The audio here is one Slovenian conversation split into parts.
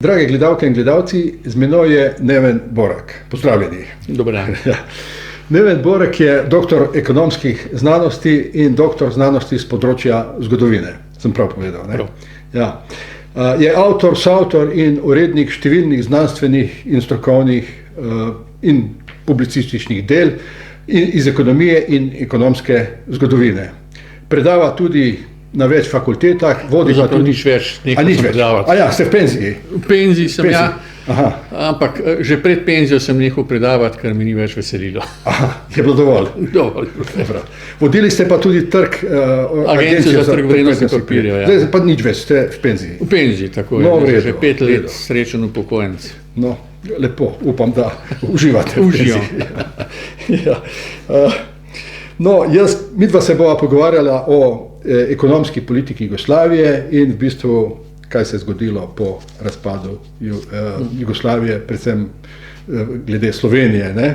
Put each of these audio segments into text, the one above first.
Drage gledalke in gledalci, z menoj je Neven Borak. Pozdravljeni. Dober dan. Neven Borak je doktor ekonomskih znanosti in doktor znanosti z področja zgodovine. Sem prav povedal, ne? Prav. Ja. Je avtor, soavtor in urednik številnih znanstvenih in strokovnih in publicističnih del iz ekonomije in ekonomske zgodovine. Predava tudi na več fakultetah, vodi pa tudi... Nič več, nekaj sem predavati. Ja, ste v penziji? V penziji sem, ja. Aha. Ampak že pred penzijo sem nehal predavati, ker mi ni več veselilo. Aha, je bilo dovolj? Dovolj. Vodili ste pa tudi trg... Agencijo za trg vrednostnih papirjev, ja. Zdaj pa nič več, ste v penziji? V penziji, tako je. No, v redu, že 5 let srečen upokojenec. No, lepo, upam, da uživate v penziji. Ja. No, midva se bova pogovarjala o ekonomski politiki Jugoslavije in v bistvu, kaj se je zgodilo po razpadu Jugoslavije, predvsem glede Slovenije, ne?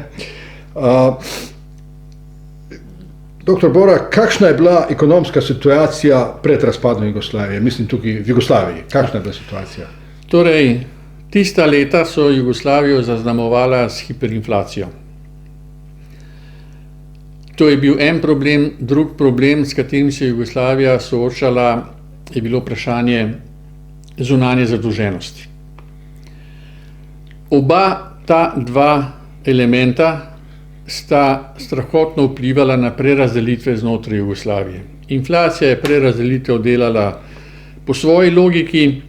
Doktor Borak, kakšna je bila ekonomska situacija pred razpadom Jugoslavije? Mislim tukaj v Jugoslaviji. Kakšna je bila situacija? Torej, tista leta so Jugoslavijo zaznamovala s hiperinflacijo. To je bil en problem, drug problem, s katerim se je Jugoslavija soočala, je bilo vprašanje zunanje zadolženosti. Oba ta dva elementa sta strahotno vplivala na prerazdelitve znotraj Jugoslavije. Inflacija je prerazdelitev delala po svoji logiki,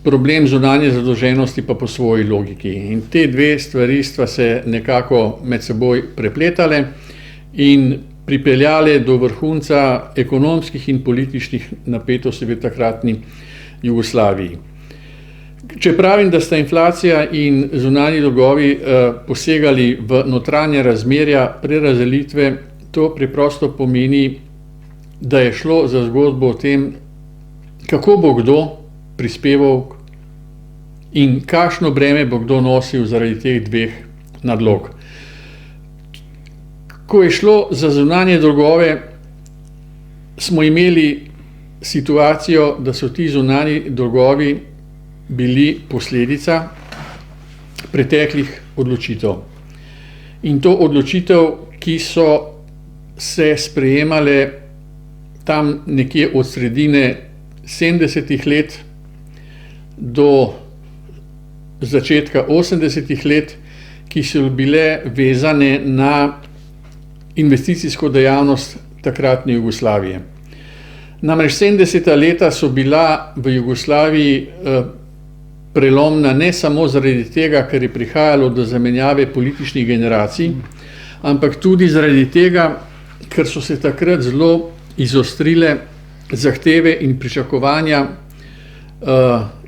problem zunanje zadolženosti pa po svoji logiki. In te dve stvari sta se nekako med seboj prepletale in pripeljale do vrhunca ekonomskih in političnih napetosti v takratni Jugoslaviji. Če pravim, da sta inflacija in zunanji dolgovi posegali v notranje razmerja prerazdelitve, to preprosto pomeni, da je šlo za zgodbo o tem, kako bo kdo prispeval in kakšno breme bo kdo nosil zaradi teh dveh nadlog. Ko je šlo za zunanje dolgove, smo imeli situacijo, da so ti zunanji dolgovi bili posledica preteklih odločitev. In to odločitev, ki so se sprejemale tam nekje od sredine 70-ih let do začetka 80-ih let, ki so bile vezane na investicijsko dejavnost takratne Jugoslavije. Namreč 70-ta leta so bila v Jugoslaviji prelomna ne samo zaradi tega, ker je prihajalo do zamenjave političnih generacij, ampak tudi zaradi tega, ker so se takrat zelo izostrile zahteve in pričakovanja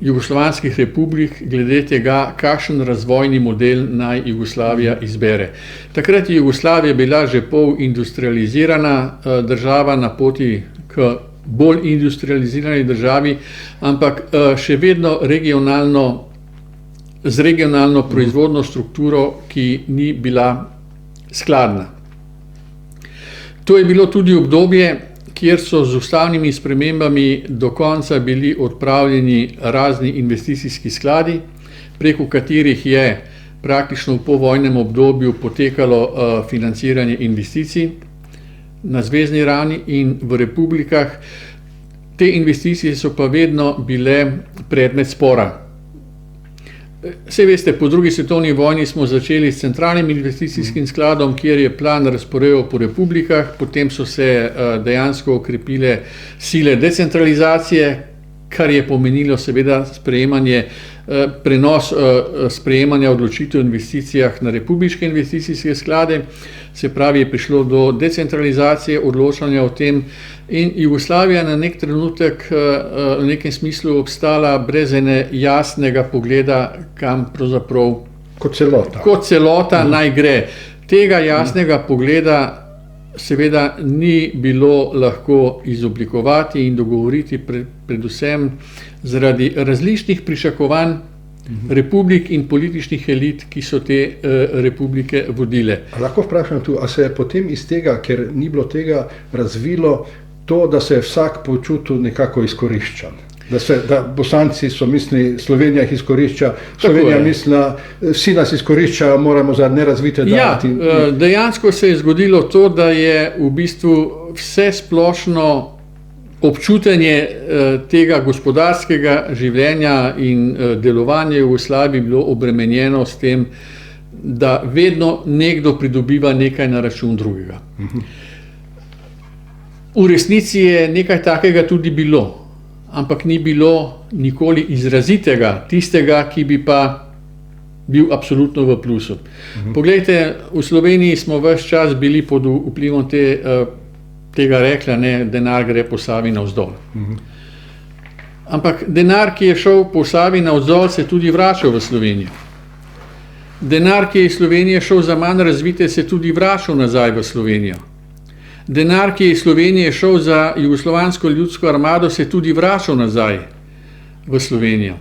jugoslovanskih republik glede tega, kakšen razvojni model naj Jugoslavija izbere. Takrat je Jugoslavija bila že industrializirana država na poti k bolj industrializirani državi, ampak še vedno z regionalno proizvodno strukturo, ki ni bila skladna. To je bilo tudi obdobje, kjer so z ustavnimi spremembami do konca bili odpravljeni razni investicijski skladi, preko katerih je praktično v povojnem obdobju potekalo financiranje investicij na zvezni ravni in v republikah. Te investicije so pa vedno bile predmet spora. Saj veste, po drugi svetovni vojni smo začeli s centralnim investicijskim skladom, kjer je plan razporejal po republikah, potem so se dejansko okrepile sile decentralizacije, kar je pomenilo seveda prenos sprejemanja odločitev o investicijah na republiške investicijske sklade, se pravi, je prišlo do decentralizacije odločanja o tem in Jugoslavija na nek trenutek v nekem smislu obstala brez ene jasnega pogleda, kam pravzaprav kot celota naj gre. Tega jasnega pogleda seveda ni bilo lahko izoblikovati in dogovoriti predvsem zaradi različnih pričakovanj republik in političnih elit, ki so te republike vodile. Lahko vprašam tu, a se je potem iz tega, ker ni bilo tega, razvilo to, da se je vsak počutil nekako izkoriščan? Da Bosanci so mislili, Slovenija jih izkorišča, Slovenija mislila, vsi nas izkoriščajo, moramo za nerazvite dati. Ja, dejansko se je zgodilo to, da je v bistvu vse splošno občutenje tega gospodarskega življenja in delovanja Jugoslavije bilo obremenjeno s tem, da vedno nekdo pridobiva nekaj na račun drugega. V resnici je nekaj takega tudi bilo, ampak ni bilo nikoli izrazitega, tistega, ki bi pa bil absolutno v plusu. Poglejte, v Sloveniji smo ves čas bili pod vplivom tega rekla, ne, denar gre po Savi navzdol. Ampak denar, ki je šel po Savi navzdol, se tudi vračal v Slovenijo. Denar, ki je iz Slovenije šel za manj razvite, se tudi vračal nazaj v Slovenijo. Denar, ki je iz Slovenije šel za jugoslovansko ljudsko armado, se tudi vračal nazaj v Slovenijo.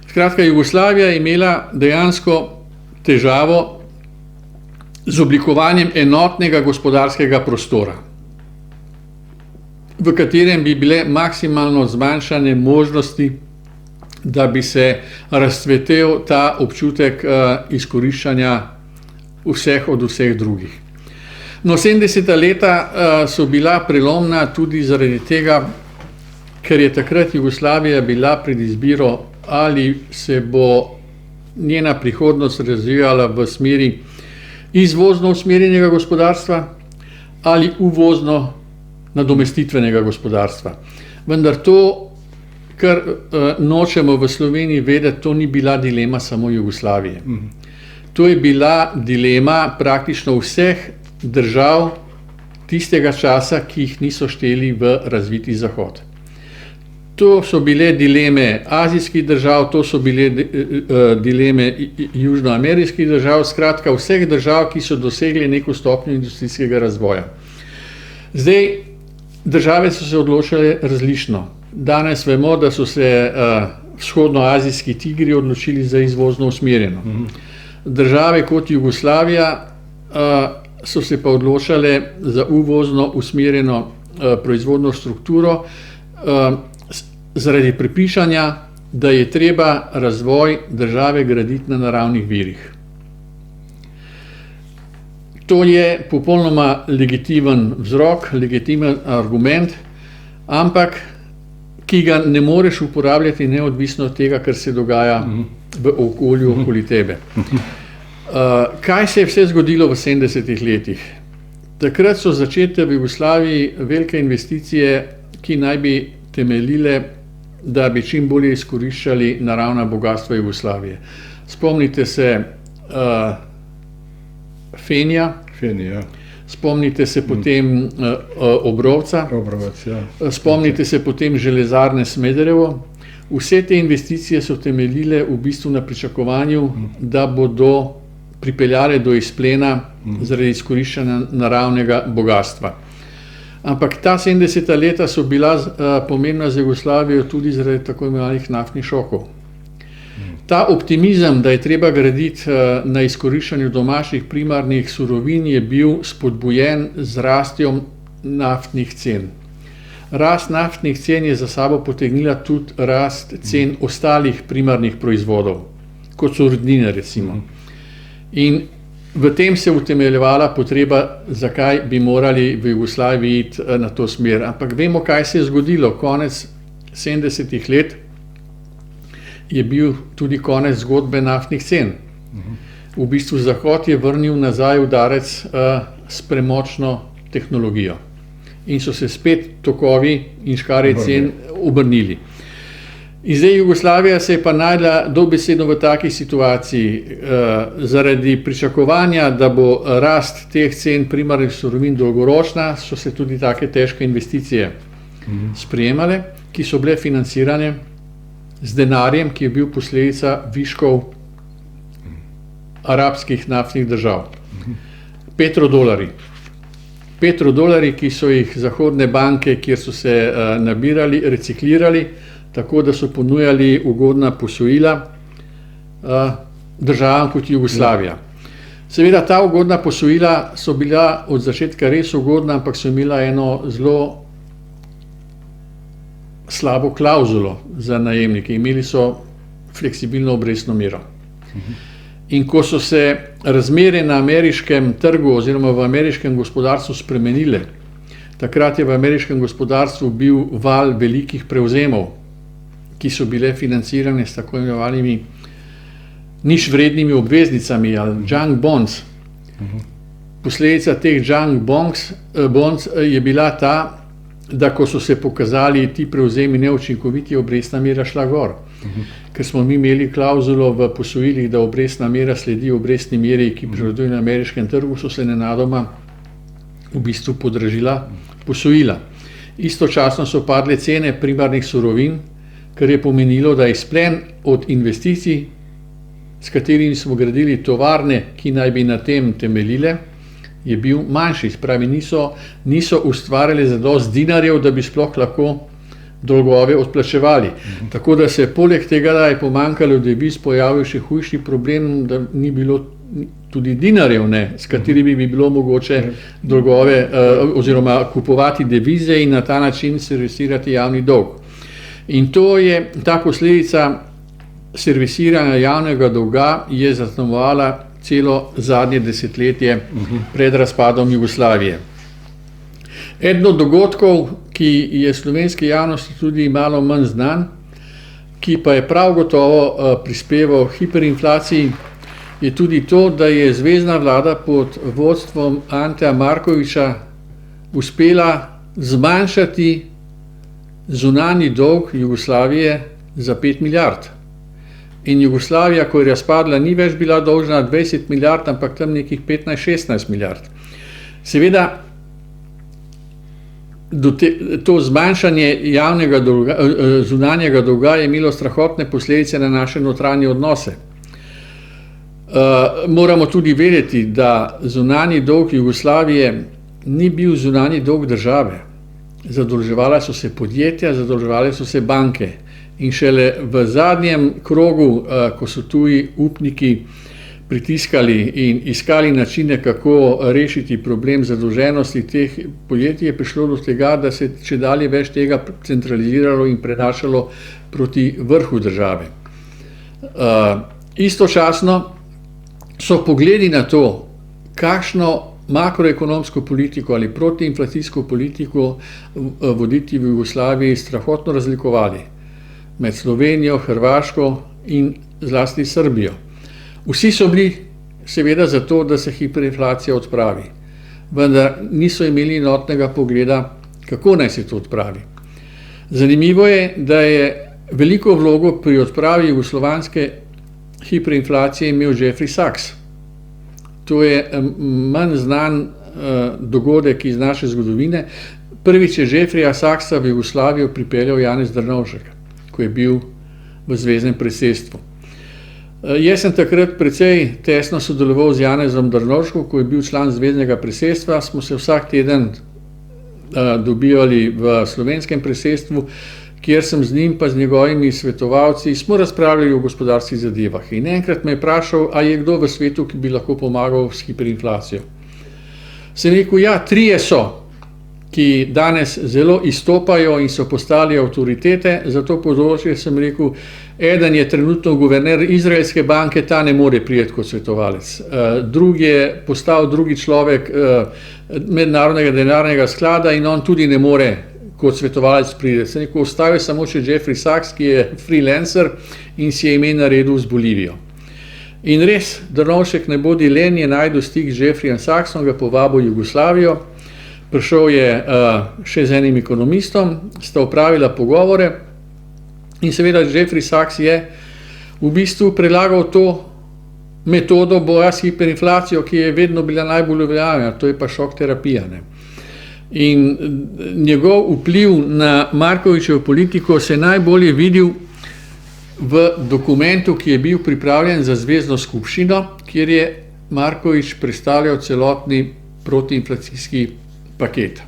Skratka, Jugoslavija je imela dejansko težavo z oblikovanjem enotnega gospodarskega prostora, v katerem bi bile maksimalno zmanjšane možnosti, da bi se razcvetel ta občutek izkoriščanja vseh od vseh drugih. No, 70. leta so bila prelomna tudi zaradi tega, ker je takrat Jugoslavija bila pred izbiro, ali se bo njena prihodnost razvijala v smeri izvozno usmerjenega gospodarstva ali uvozno nadomestitvenega gospodarstva. Vendar to, kar nočemo v Sloveniji vedeti, to ni bila dilema samo Jugoslavije. To je bila dilema praktično vseh držav tistega časa, ki jih niso šteli v razviti Zahod. To so bile dileme azijskih držav, to so bile dileme južnoameriških držav, skratka vseh držav, ki so dosegli neko stopnjo industrijskega razvoja. Zdaj, države so se odločile različno. Danes vemo, da so se vzhodnoazijski tigri odločili za izvozno usmerjeno. Države kot Jugoslavija so se pa odločale za uvozno usmerjeno proizvodno strukturo zaradi prepričanja, da je treba razvoj države graditi na naravnih virih. To je popolnoma legitimen vzrok, legitimen argument, ampak ki ga ne moreš uporabljati neodvisno od tega, kar se dogaja v okolju okoli tebe. Kaj se je vse zgodilo v 70. letih? Takrat so začete v Jugoslaviji velike investicije, ki naj bi temeljile, da bi čim bolje izkoriščali naravna bogatstva Jugoslavije. Spomnite se Fenija, spomnite se potem Obrovca, spomnite se potem železarne Smederevo. Vse te investicije so temeljile v bistvu na pričakovanju, da bodo pripeljale do izplena zaradi izkoriščanja naravnega bogatstva. Ampak ta 70. leta so bila pomembna za Jugoslavijo tudi zaradi tako imenovanih naftnih šokov. Ta optimizem, da je treba graditi na izkoriščanju domačih primarnih surovin, je bil spodbujen z rastjo naftnih cen. Rast naftnih cen je za sabo potegnila tudi rast cen ostalih primarnih proizvodov, kot so rudnine recimo. In v tem se utemeljevala potreba, zakaj bi morali v Jugoslaviji iti na to smer. Ampak vemo, kaj se je zgodilo. Konec 70. let je bil tudi konec zgodbe naftnih cen. V bistvu Zahod je vrnil nazaj udarec s premočno tehnologijo. In so se spet tokovi in škarje cen obrnili. In zdaj Jugoslavija se je pa najdla dobesedno v taki situaciji zaradi pričakovanja, da bo rast teh cen primarnih surovin dolgoročna, so se tudi take težke investicije sprejemale, ki so bile financirane z denarjem, ki je bil posledica viškov arabskih naftnih držav. Petrodolari. Petrodolari, ki so jih zahodne banke, kjer so se nabirali, reciklirali, tako da so ponujali ugodna posojila državam kot Jugoslavija. Seveda ta ugodna posojila so bila od začetka res ugodna, ampak so imela eno zelo slabo klauzulo za najemnike, imeli so fleksibilno obrestno mero. In ko so se razmere na ameriškem trgu oziroma v ameriškem gospodarstvu spremenile, takrat je v ameriškem gospodarstvu bil val velikih prevzemov, ki so bile financirane s tako imenovanimi ničvrednimi obveznicami ali junk bonds. Posledica teh junk bonds je bila ta, da ko so se pokazali ti prevzemi neučinkoviti, je obrestna mera šla gor. Ker smo mi imeli klauzulo v posojilih, da obrestna mera sledi obrestni meri, ki prevladuje na ameriškem trgu, so se nenadoma v bistvu podražila posojila. Istočasno so padle cene primarnih surovin, kar je pomenilo, da izplen od investicij, s katerimi smo gradili tovarne, ki naj bi na tem temeljile, je bil manjši. Spravi, niso ustvarjali zadosti dinarjev, da bi sploh lahko dolgove odplačevali. Tako da se poleg tega, da je pomanjkalo deviz, pojavil še hujši problem, da ni bilo tudi dinarjev, s katerimi bi bilo mogoče dolgove oziroma kupovati devize in na ta način servisirati javni dolg. In ta posledica servisiranja javnega dolga je zaznamovala celo zadnje desetletje pred razpadom Jugoslavije. Eden od dogodkov, ki je slovenski javnosti tudi malo manj znan, ki pa je prav gotovo prispeval hiperinflaciji, je tudi to, da je zvezna vlada pod vodstvom Anteja Markovića uspela zmanjšati zunanji dolg Jugoslavije za 5 milijard. In Jugoslavija, ko je razpadla, ni več bila dolžna 20 milijard, ampak tam nekih 15-16 milijard. Seveda, to zmanjšanje zunanjega dolga je imelo strahotne posledice na naše notranje odnose. Moramo tudi vedeti, da zunanji dolg Jugoslavije ni bil zunanji dolg države. Zadolževala so se podjetja, zadolževale so se banke. In šele v zadnjem krogu, ko so tuji upniki pritiskali in iskali načine, kako rešiti problem zadolženosti teh podjetij, je prišlo do tega, da se čedalje več tega centraliziralo in prenašalo proti vrhu države. Istočasno so pogledi na to, kakšno makroekonomsko politiko ali protiinflacijsko politiko voditi v Jugoslaviji, strahotno razlikovali med Slovenijo, Hrvaško in zlasti Srbijo. Vsi so bili seveda za to, da se hiperinflacija odpravi, vendar niso imeli enotnega pogleda, kako naj se to odpravi. Zanimivo je, da je veliko vlogo pri odpravi jugoslovanske hiperinflacije imel Jeffrey Sachs. To je manj znan dogodek iz naše zgodovine. Prvič je Jeffreya Sachsa v Jugoslavijo pripeljal Janez Drnovšek, ko je bil v zveznem predsedstvu. Jaz sem takrat precej tesno sodeloval z Janezom Drnovškom, ko je bil član zveznega predsedstva, smo se vsak teden dobivali v slovenskem predsedstvu, kjer sem z njim pa z njegovimi svetovalci smo razpravljali o gospodarskih zadevah. In enkrat me je vprašal, a je kdo v svetu, ki bi lahko pomagal s hiperinflacijo. Sem rekel, ja, 3 so, ki danes zelo izstopajo in so postali avtoritete. Za to področje sem rekel, eden je trenutno guverner Izraelske banke, ta ne more priti kot svetovalec. Drugi je postal drugi človek Mednarodnega denarnega sklada in on tudi ne more kot svetovalec priti. Sem rekel, ostal je samo še Jeffrey Sachs, ki je freelancer in si je ime naredil z Bolivijo. In res, Drnovšek ne bodi len, je najdel stik z Jeffreyjem Sachsom, ga povabil v Jugoslavijo. Prišel je še z enim ekonomistom, sta opravila pogovore in seveda Jeffrey Sachs je v bistvu predlagal to metodo boja s hiperinflacijo, ki je vedno bila najbolj uveljavljena, to je pa šok terapija. In njegov vpliv na Markovićevo politiko se najbolje videl v dokumentu, ki je bil pripravljen za zvezno skupščino, kjer je Marković predstavljal celotni protiinflacijski paket.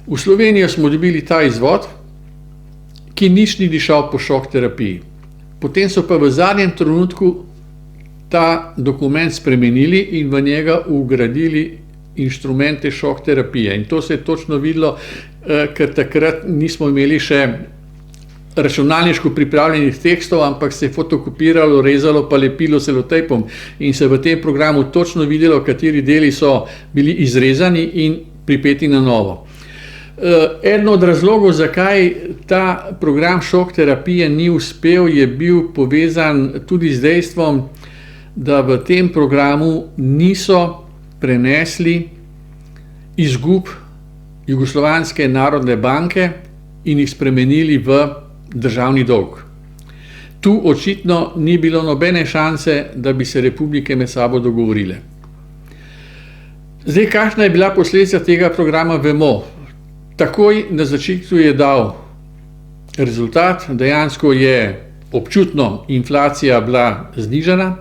V Slovenijo smo dobili ta izvod, ki nič ni dišal po šok terapiji. Potem so pa v zadnjem trenutku ta dokument spremenili in v njega ugradili inštrumente šok terapije. In to se je točno videlo, ker takrat nismo imeli še računalniško pripravljenih tekstov, ampak se je fotokopiralo, rezalo pa lepilo selotejpom in se v tem programu točno videlo, kateri deli so bili izrezani in pripeti na novo. Eden od razlogov, zakaj ta program šok terapije ni uspel, je bil povezan tudi z dejstvom, da v tem programu niso prenesli izgub Jugoslovanske narodne banke in jih spremenili v državni dolg. Tu očitno ni bilo nobene šanse, da bi se republike med sabo dogovorile. Zdaj, kakšna je bila posledica tega programa, vemo. Takoj na začetku je dal rezultat, dejansko je občutno inflacija bila znižana,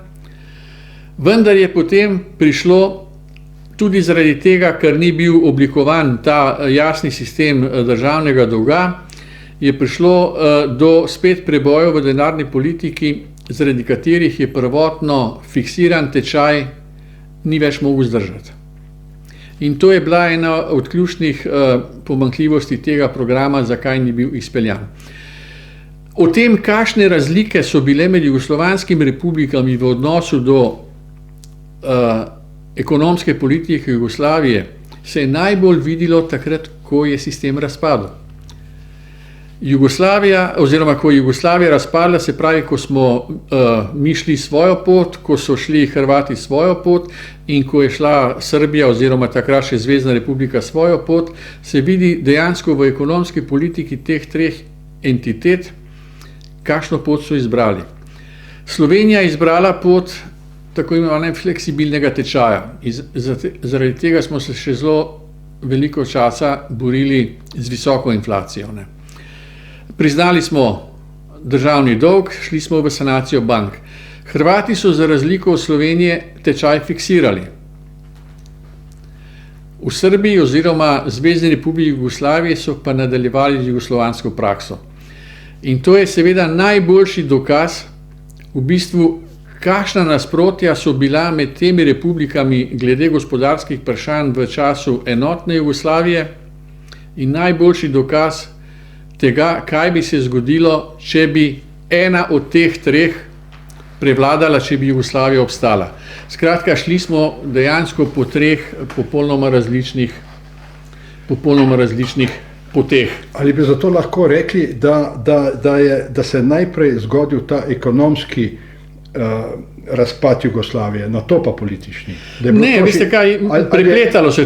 vendar je potem prišlo tudi zaradi tega, ker ni bil oblikovan ta jasni sistem državnega dolga, je prišlo do spet prebojev v denarni politiki, zaradi katerih je prvotno fiksiran tečaj ni več mogel zdržati. In to je bila ena od ključnih pomanjkljivosti tega programa, zakaj ni bil izpeljan. O tem, kakšne razlike so bile med jugoslovanskimi republikami v odnosu do ekonomske politike Jugoslavije, se je najbolj videlo takrat, ko je sistem razpadel. Jugoslavija, oziroma ko je Jugoslavija razpadla, se pravi, ko smo mi šli svojo pot, ko so šli Hrvati svojo pot in ko je šla Srbija oziroma takrat še Zvezna republika svojo pot, se vidi dejansko v ekonomski politiki teh treh entitet, kakšno pot so izbrali. Slovenija je izbrala pot tako imenovanega fleksibilnega tečaja. Zaradi tega smo se še zelo veliko časa borili z visoko inflacijo. Priznali smo državni dolg, šli smo v sanacijo bank. Hrvati so za razliko od Slovenije tečaj fiksirali. V Srbiji oziroma Zvezni republiki Jugoslavije so pa nadaljevali z jugoslovansko prakso. In to je seveda najboljši dokaz, v bistvu, kakšna nasprotja so bila med temi republikami glede gospodarskih vprašanj v času enotne Jugoslavije in najboljši dokaz tega, kaj bi se zgodilo, če bi ena od teh treh prevladala, če bi Jugoslavija obstala. Skratka, šli smo dejansko po treh popolnoma različnih poteh. Ali bi zato lahko rekli, da se najprej zgodil ta ekonomski razpad Jugoslavije, na to pa politični? Ne, veste kaj, prepletalo se.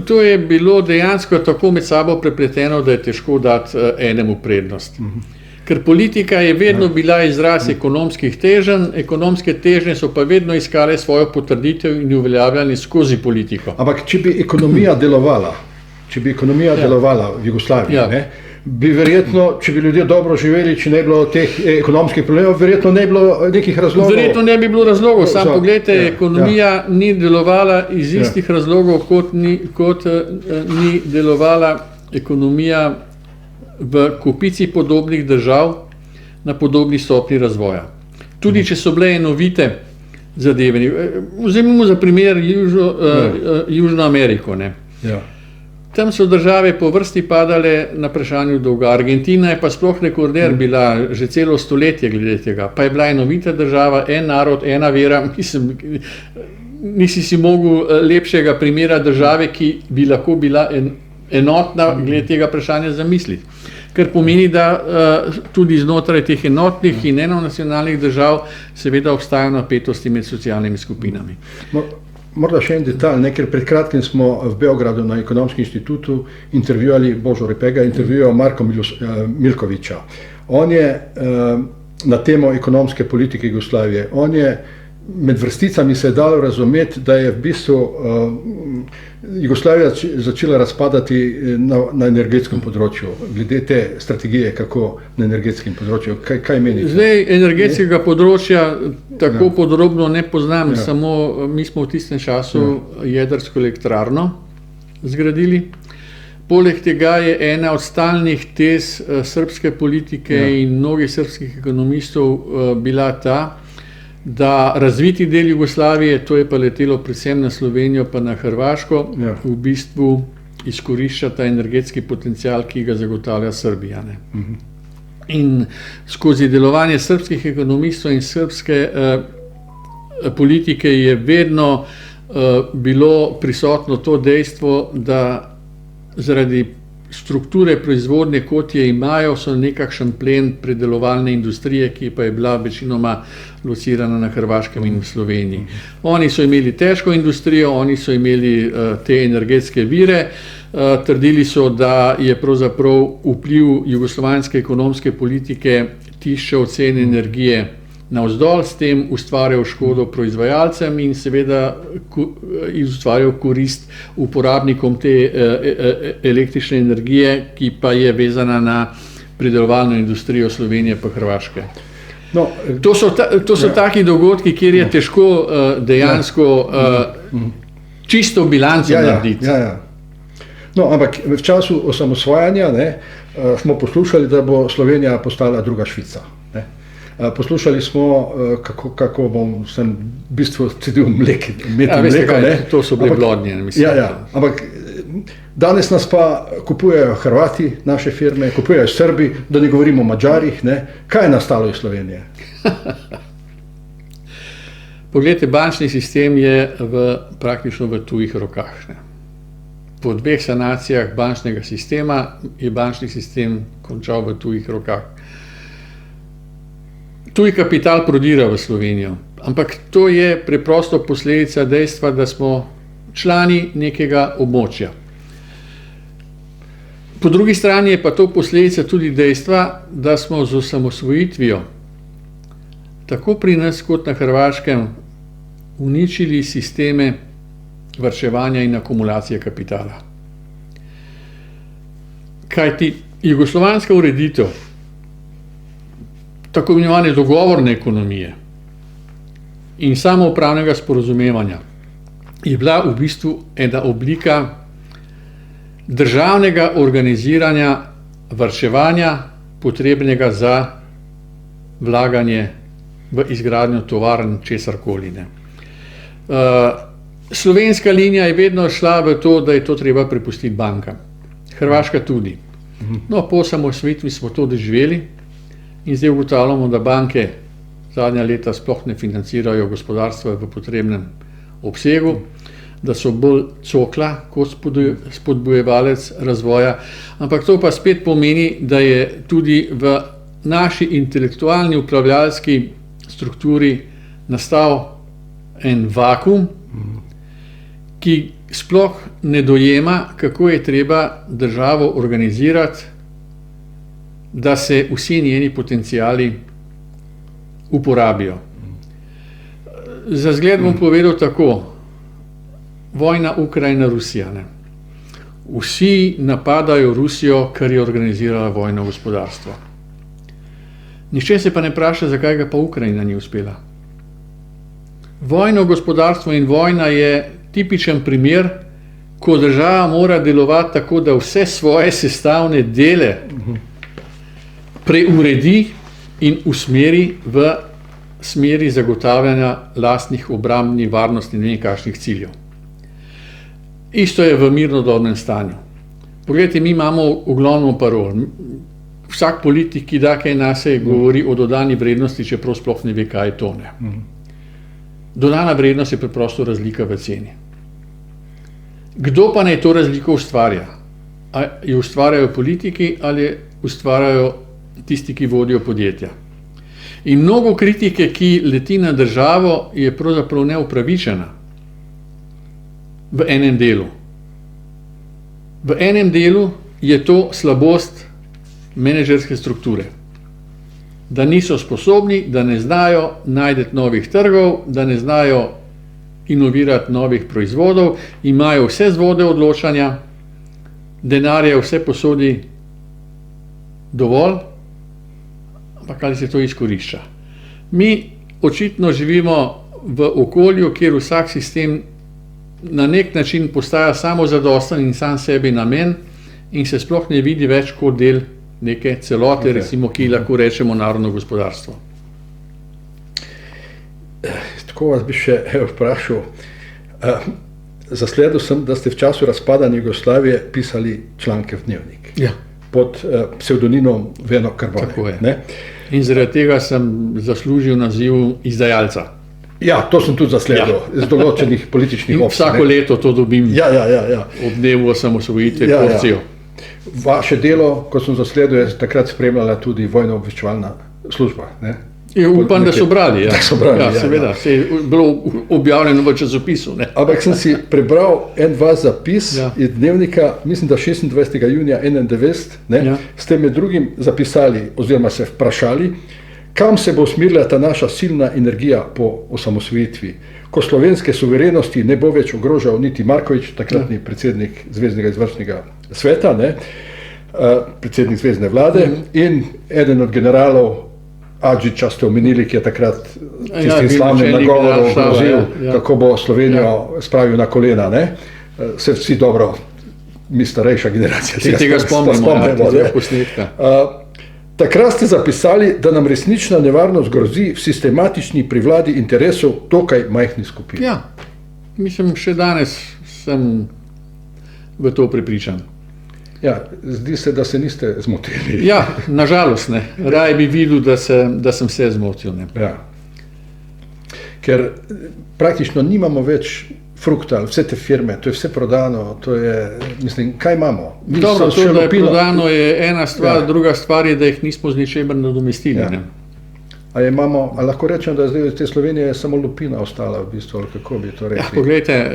To je bilo dejansko tako med sabo prepleteno, da je težko dati enemu prednost. Ker politika je vedno bila izraz ekonomskih teženj, ekonomske težnje so pa vedno iskale svojo potrditev in uveljavljanje skozi politiko. Ampak če bi ekonomija delovala v Jugoslaviji, bi verjetno, če bi ljudje dobro živeli, če ne bi bilo teh ekonomskih problemov, verjetno ne bi bilo nekih razlogov. Verjetno ne bi bilo razlogov, samo pogledajte, ekonomija ni delovala iz istih razlogov, kot ni delovala ekonomija v kopici podobnih držav na podobni stopnji razvoja. Tudi če so bile enovite zadeve. Vzemimo za primer Južno Ameriko. Tam so države po vrsti padale na vprašanju dolga. Argentina je pa sploh rekorder bila že celo stoletje glede tega. Pa je bila enovita država, en narod, ena vera. Nisi si mogel lepšega primera države, ki bi lahko bila enotna glede tega vprašanja zamisliti. Ker pomeni, da tudi znotraj teh enotnih in enonacionalnih držav seveda obstajajo napetosti med socialnimi skupinami. Morda še en detalj, ker pred kratkim smo v Beogradu na Ekonomskem inštitutu intervjuali Božo Repega, intervjuval Marko Milkovića. On je na temo ekonomske politike Jugoslavije, on je med vrsticami se je dalo razumeti, da je v bistvu Jugoslavija začela razpadati na energetskem področju, glede te strategije, kako na energetskem področju. Kaj menite? Zdaj, energetskega področja tako podrobno ne poznam, samo mi smo v tistem času jedrsko elektrarno zgradili. Poleg tega je ena od stalnih tez srbske politike in mnogih srbskih ekonomistov bila ta, da razviti del Jugoslavije, to je pa letelo predvsem na Slovenijo pa na Hrvaško, v bistvu izkorišča ta energetski potencial, ki ga zagotavlja Srbija. In skozi delovanje srbskih ekonomistov in srbske politike je vedno bilo prisotno to dejstvo, da zaradi strukture proizvodnje, kot je imajo, so nekakšen plen predelovalne industrije, ki pa je bila večinoma locirana na Hrvaškem in v Sloveniji. Oni so imeli težko industrijo, oni so imeli te energetske vire, trdili so, da je pravzaprav vpliv jugoslovanske ekonomske politike tiščal cene energije navzdol, s tem ustvarjal škodo proizvajalcem in seveda ustvarjal korist uporabnikom te električne energije, ki pa je vezana na predelovalno industrijo Slovenije pa Hrvaške. No, to so taki dogodki, kjer je težko dejansko čisto bilanco narediti. No, ampak v času osamosvajanja smo poslušali, da bo Slovenija postala druga Švica. Poslušali smo, kako sem v bistvu cedil mleko. To so bile blodnje. Ampak danes nas pa kupujejo Hrvati, naše firme, kupujejo Srbi, da ne govorimo o Mađarih. Kaj je nastalo iz Slovenije? Poglejte, bančni sistem je praktično v tujih rokah. Po 2 sanacijah bančnega sistema je bančni sistem končal v tujih rokah. Tuj kapital prodira v Slovenijo, ampak to je preprosto posledica dejstva, da smo člani nekega območja. Po drugi strani je pa to posledica tudi dejstva, da smo z osamosvojitvijo tako pri nas kot na Hrvaškem uničili sisteme varčevanja in akumulacije kapitala. Kajti jugoslovanska ureditev tako imenovane dogovorne ekonomije in samoupravnega sporazumevanja je bila v bistvu ena oblika državnega organiziranja varčevanja, potrebnega za vlaganje v izgradnjo tovarn, česarkoli. Slovenska linija je vedno šla v to, da je to treba prepustiti bankam. Hrvaška tudi. No, po osamosvojitvi smo to doživeli in zdaj ugotavljamo, da banke zadnja leta sploh ne financirajo gospodarstva v potrebnem obsegu, da so bolj cokla kot spodbujevalec razvoja. Ampak to pa spet pomeni, da je tudi v naši intelektualni upravljalski strukturi nastal en vakuum, ki sploh ne dojema, kako je treba državo organizirati, da se vsi njeni potencijali uporabijo. Za zgled bom povedal tako, vojna Ukrajina-Rusija. Vsi napadajo Rusijo, ker je organizirala vojno gospodarstvo. Nihče se pa ne vpraša, zakaj ga pa Ukrajina ni uspela. Vojno gospodarstvo in vojna je tipičen primer, ko država mora delovati tako, da vse svoje sestavne dele preuredi in usmeri v smeri zagotavljanja lastnih obrambnih, varnostnih in ne vem kakšnih ciljev. Isto je v mirnodobnem stanju. Poglejte, mi imamo ogromno parol. Vsak politik, ki da kaj nase, govori o dodani vrednosti, čeprav sploh ne ve, kaj je to. Dodana vrednost je preprosto razlika v ceni. Kdo pa naj to razliko ustvarja? Ali jo ustvarjajo politiki ali ustvarjajo tisti, ki vodijo podjetja? In mnogo kritike, ki leti na državo, je pravzaprav neupravičena v enem delu. V enem delu je to slabost menedžerske strukture. Da niso sposobni, da ne znajo najti novih trgov, da ne znajo inovirati novih proizvodov, imajo vse vzvode odločanja, denarja vse posodi dovolj, ampak ali se to izkorišča. Mi očitno živimo v okolju, kjer vsak sistem na nek način postaja samozadosten in sam sebi namen in se sploh ne vidi več kot del neke celote, recimo, ki lahko rečemo narodno gospodarstvo. Tako vas bi še vprašal. Zasledil sem, da ste v času razpadanja Jugoslavije pisali članke v Dnevnik. Ja. Pod psevdonimom Veno Karbone. Tako je. In zaradi tega sem zaslužil naziv izdajalca. Ja, to sem tudi zasledil, z določenih političnih opcij. Vsako leto to dobim. Ja. Ob dnevu osamosvojitve porcijo. Vaše delo, kot sem zasledil, je takrat spremljala tudi vojno-obveščevalna služba. Upam, da so brali. Da so brali, seveda. Se je bilo objavljeno v časopisu. Ampak sem si prebral en vaš zapis iz Dnevnika, mislim, da 26. junija 1991, ste med drugim zapisali oziroma se vprašali, kam se bo usmerila ta naša silna energija po osamosvojitvi, ko slovenske suverenosti ne bo več ogrožal niti Marković, takratni predsednik Zveznega izvršnega sveta, predsednik zvezne vlade, in eden od generalov Adžiča ste omenili, ki je takrat tistim slavnim nagovorom grozil, kako bo Slovenijo spravil na kolena. Se vsi dobro, mi starejša generacija tega spomnimo. Takrat ste zapisali, da nam resnična nevarnost grozi v sistematični privladi interesov dokaj majhnih skupin. Ja, mislim, še danes sem v to prepričan. Ja, zdi se, da se niste zmotili. Ja, nažalost ne. Raje bi videl, da sem se zmotil. Ja. Ker praktično nimamo več Fruktal, vse te firme, to je vse prodano, to je, mislim, kaj imamo? Dobro, to, da je prodano, je ena stvar, druga stvar je, da jih nismo z ničemer nadomestili. A lahko rečem, da zdaj iz te Slovenije je samo lupina ostala v bistvu, ali kako bi to rekli? Ja, poglejte,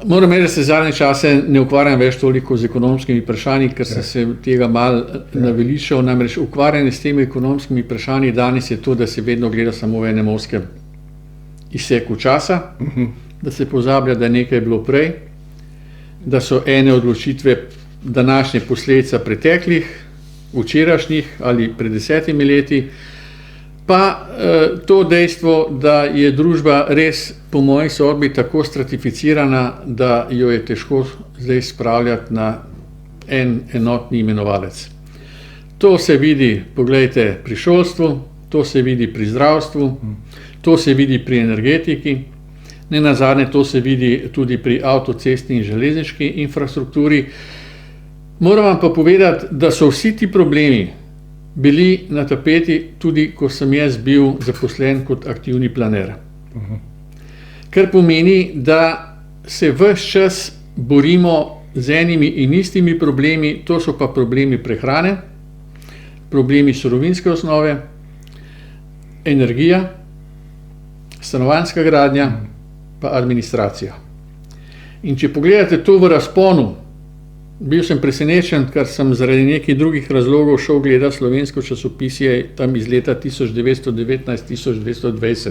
moram reči, da se zadnje čase ne ukvarjam več toliko z ekonomskimi vprašanji, ker sem se tega malo naveličal. Namreč ukvarjanje s temi ekonomskimi vprašanji danes je to, da se vedno gleda samo v enem ozkem izseku časa, da se pozablja, da nekaj je bilo prej, da so ene odločitve današnje posledica preteklih, včerajšnjih ali pred 10 leti, pa to dejstvo, da je družba res po moji sodbi tako stratificirana, da jo je težko zdaj spravljati na en enotni imenovalec. To se vidi, poglejte, pri šolstvu, to se vidi pri zdravstvu, to se vidi pri energetiki, nenazadnje to se vidi tudi pri avtocestni in železniški infrastrukturi. Moram vam pa povedati, da so vsi ti problemi bili na tapeti tudi, ko sem jaz bil zaposlen kot aktivni planer. Kar pomeni, da se ves čas borimo z enimi in istimi problemi, to so pa problemi prehrane, problemi surovinske osnove, energija, stanovanjska gradnja, pa administracija. In če pogledate to v razponu, bil sem presenečen, ker sem zaradi nekih drugih razlogov šel gledati slovensko časopisje tam iz leta 1919-1920.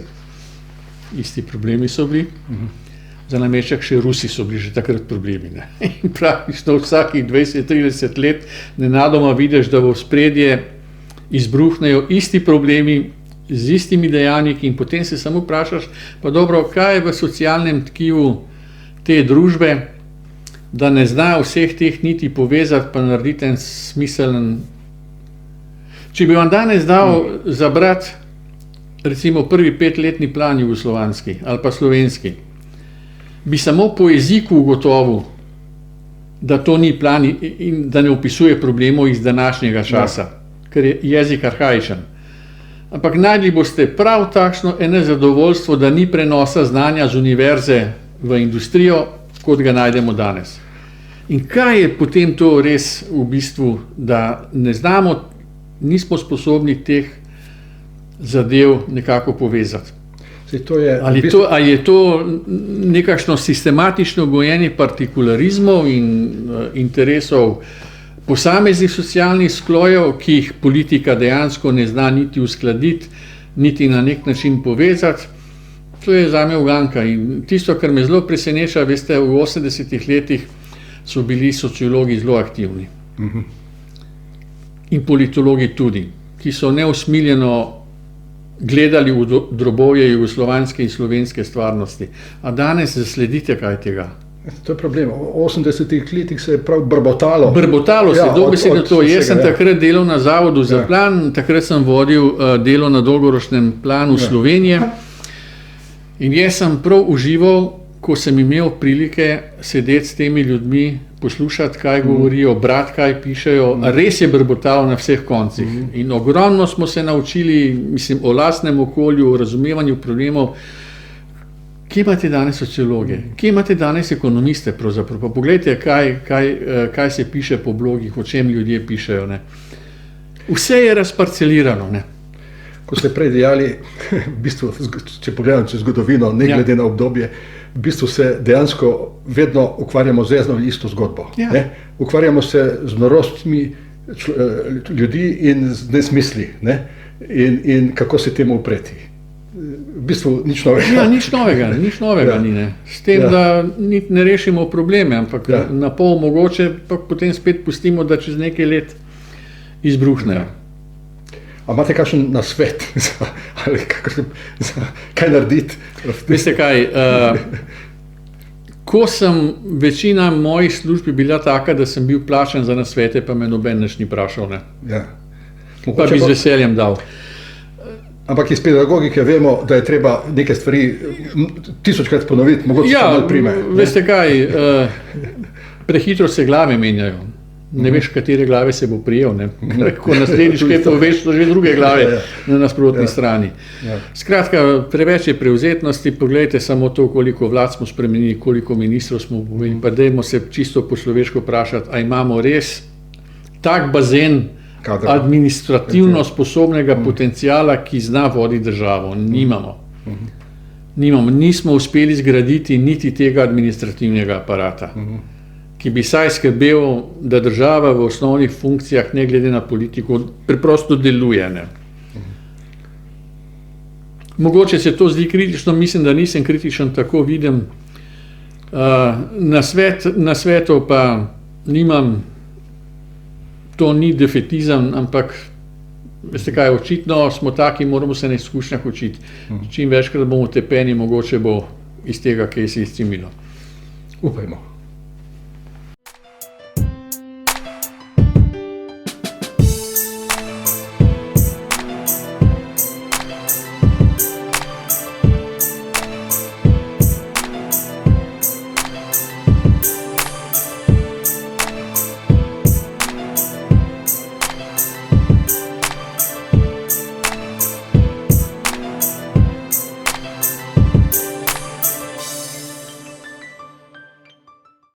Isti problemi so bili, za nameček še Rusi so bili že takrat problemi. In praktično vsakih 20-30 let nenadoma vidiš, da v ospredje izbruhnejo isti problemi z istimi dejavniki in potem se samo vprašaš, pa dobro, kaj je v socialnem tkivu te družbe, da ne zna vseh teh niti povezati, pa narediti en smiselen. Če bi vam danes dal zabrati recimo prvi 5-letni plan jugoslovanski ali pa slovenski, bi samo po jeziku ugotovil, da to ni plan in da ne opisuje problemov iz današnjega časa, ker je jezik arhaičen. Ampak najdli boste prav takšno ene zadovoljstvo, da ni prenosa znanja z univerze v industrijo, kot ga najdemo danes. In kaj je potem to res v bistvu, da ne znamo, nismo sposobni teh zadev nekako povezati? Ali je to nekakšno sistematično gojenje partikularizmov in interesov posameznih socialnih sklojev, ki jih politika dejansko ne zna niti uskladiti, niti na nek način povezati? To je zame uganka. In tisto, kar me zelo preseneča, veste, v 80-ih letih so bili sociologi zelo aktivni. In politologi tudi, ki so neusmiljeno gledali v drobovje jugoslovanske in slovenske stvarnosti. A danes zasledite kaj tega? To je problem. V 80-ih letih se je prav brbotalo. Brbotalo se, dobesedno to. Jaz sem takrat delal na Zavodu za plan, takrat sem vodil delo na dolgoročnem planu Slovenije in jaz sem prav užival, ko sem imel prilike sedeti s temi ljudmi, poslušati, kaj govorijo, brati, kaj pišejo. Res je brbotalo na vseh koncih. In ogromno smo se naučili, mislim, o lastnem okolju, o razumevanju problemov. Kje imate danes sociologe, kje imate danes ekonomiste pravzaprav? Pa poglejte, kaj se piše po blogih, o čem ljudje pišejo. Ne? Vse je razparcelirano. Ne? Ko ste prej dejali, v bistvu, če pogledam čez zgodovino, ne glede na obdobje, v bistvu se dejansko vedno ukvarjamo z eno isto zgodbo. Ne? Ukvarjamo se z norostmi ljudi in z nesmisli. Ne? In kako se temu upreti. V bistvu nič novega. Ja, nič novega ni. Ne. S tem, da ne rešimo probleme, ampak na pol mogoče, pa potem spet pustimo, da čez nekaj let izbruhnejo. A imate kakšen nasvet, kaj narediti? Veste kaj, ko sem večina mojih služb bila taka, da sem bil plačan za nasvete, pa me noben nič ni vprašal. Ne. Ja. Pa bi z veseljem dal. Ampak iz pedagogike vemo, da je treba neke stvari 1000-krat ponoviti, mogoče se malo prime. Veste kaj, prehitro se glave menjajo. Ne veš, katere glave se bo prijel. Ko naslednjič kaj poveš, so že druge glave na nasprotni strani. Skratka, preveč je prevzetnosti, poglejte samo to, koliko vlad smo spremenili, koliko ministrov smo povedali, pa dajmo se čisto po človeško vprašati, a imamo res tak bazen administrativno sposobnega potencijala, ki zna voditi državo. Nimamo. Nismo uspeli zgraditi niti tega administrativnega aparata, ki bi saj skrbel, da država v osnovnih funkcijah, ne glede na politiko, preprosto deluje. Ne. Mogoče se to zdi kritično, mislim, da nisem kritičen, tako vidim. Na svetu pa nimam. To ni defetizem, ampak veste kaj, očitno smo taki, moramo se na izkušnjah učiti. Čim večkrat bomo tepeni, mogoče bo iz tega kaj se izcimilo. Upajmo.